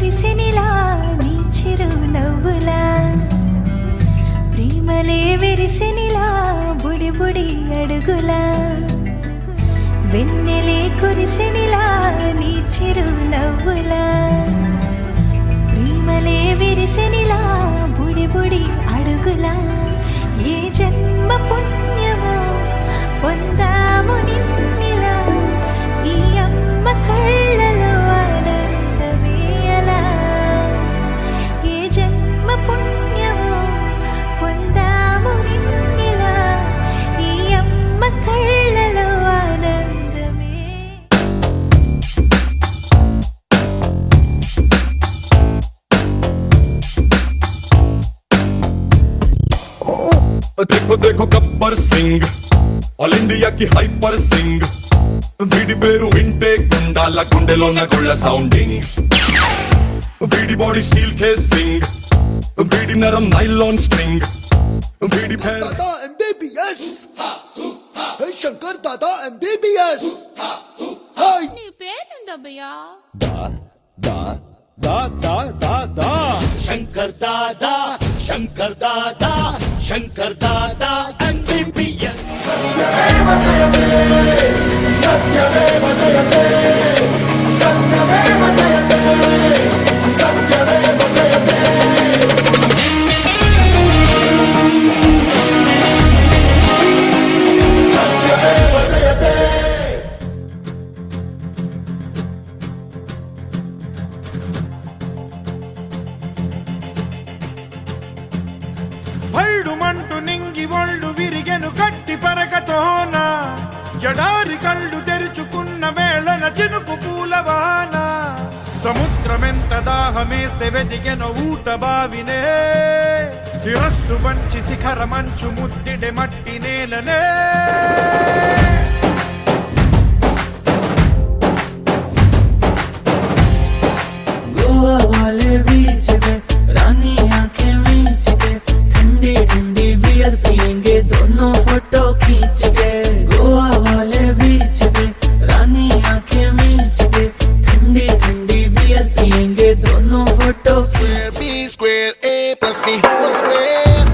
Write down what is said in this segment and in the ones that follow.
కురిసెనిలా నీ చిరు నవ్వులా ప్రేమలే విరిసెనిలా బుడి బుడి అడుగులా వెన్నెలే కురిసెనిలా నీ చిరు నవ్వులా ప్రేమలే విరిసెనిలా బుడి బుడి అడుగులా ఏ జన్మ పుణ్యమో పొందాము నిన్నిలా ఈ అమ్మ కళ్ళలో ఆనందమే అలా ఏ జన్మ పుణ్యమో పొందాము నిన్నిలా ఈ అమ్మ కళ్ళలో ఆనందమే. देखो देखो गब्बर सिंह ఆల్ ఇండియా కి హైపర్ సింగ్ వీడి పేరు వింటే గుండాల గుండెలోన గుళ్ళ సౌండింగ్ వీడి బాడీ స్టీల్ కేసింగ్ వీడి నరం నైలాన్ స్ట్రింగ్ వీడి दादा MBBS hey शंकर दादा MBBS hey నీ పేరేందబ్బయ్యా? शंकर दादा शंकर दादा शंकर दादा MBBS सत्यमेव जयते सत्यमेव जयते सत्यमेव जयते सत्यमेव जयते सत्यमेव जयते భళ్ళుమంటూ నింగి ఒళ్ళు విరిగెను గట్టి పరగతోన ఎడారి కళ్ళు తెరుచుకున్న వేళన చినుకు పూలవాన సముద్రమెంత దాహమేస్తే వెదిగెను ఊట బావినే శిరస్సు వంచి శిఖర మంచు ముద్దిడె మట్టి నేలనే गोवा वाले बीच पे रानी आंखें मीच के ठंडी ठंडी बियर पियेंगे दोनों फोटो खींच के गोवा वाले बीच पे रानी आंखें मीच के ठंडी ठंडी बियर पियेंगे दोनों photo square B square A plus B whole square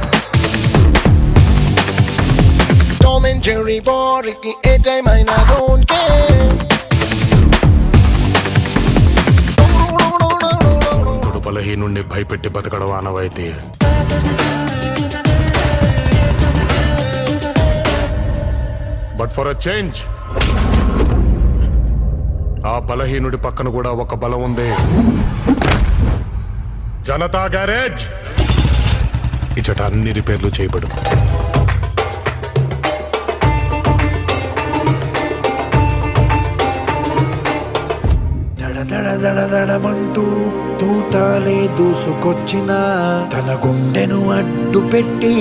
Tom and Jerry Ricky a time I don't care బలహీనుండి భయపెట్టి బతకడం ఆనవాయితీ. బట్ ఫర్ అ చేంజ్ ఆ బలహీనుడి పక్కన కూడా ఒక బలం ఉంది. జనతా గ్యారేజ్ ఇచ్చట అన్ని రిపేర్లు చేయబడు. దడదడదడమంటూ తూటాలే దూసుకొచ్చిన తన గుండెను అడ్డు పెట్టి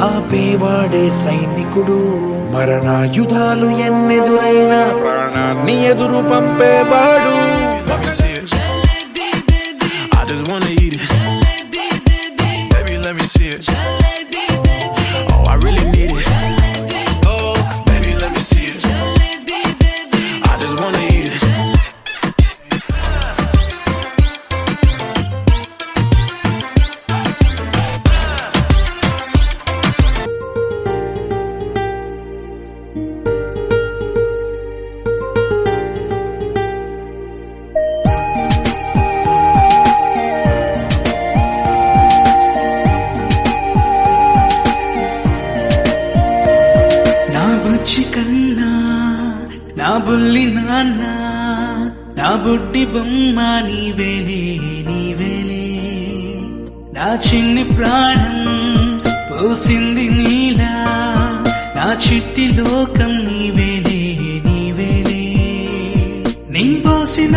ఆపేవాడే సైనికుడు. మరణాయుధాలు ఎన్నెదురైనా ప్రాణాన్ని ఎదురు పంపేవాడు. కన్నా నా బుల్లి నాన్న నా బుడ్డి బొమ్మ నీవేలే నీవేలే నా చిన్ని ప్రాణం పోసింది నీలా నా చిట్టి లోకం నీవేలే నీవేలే నీ పోసిన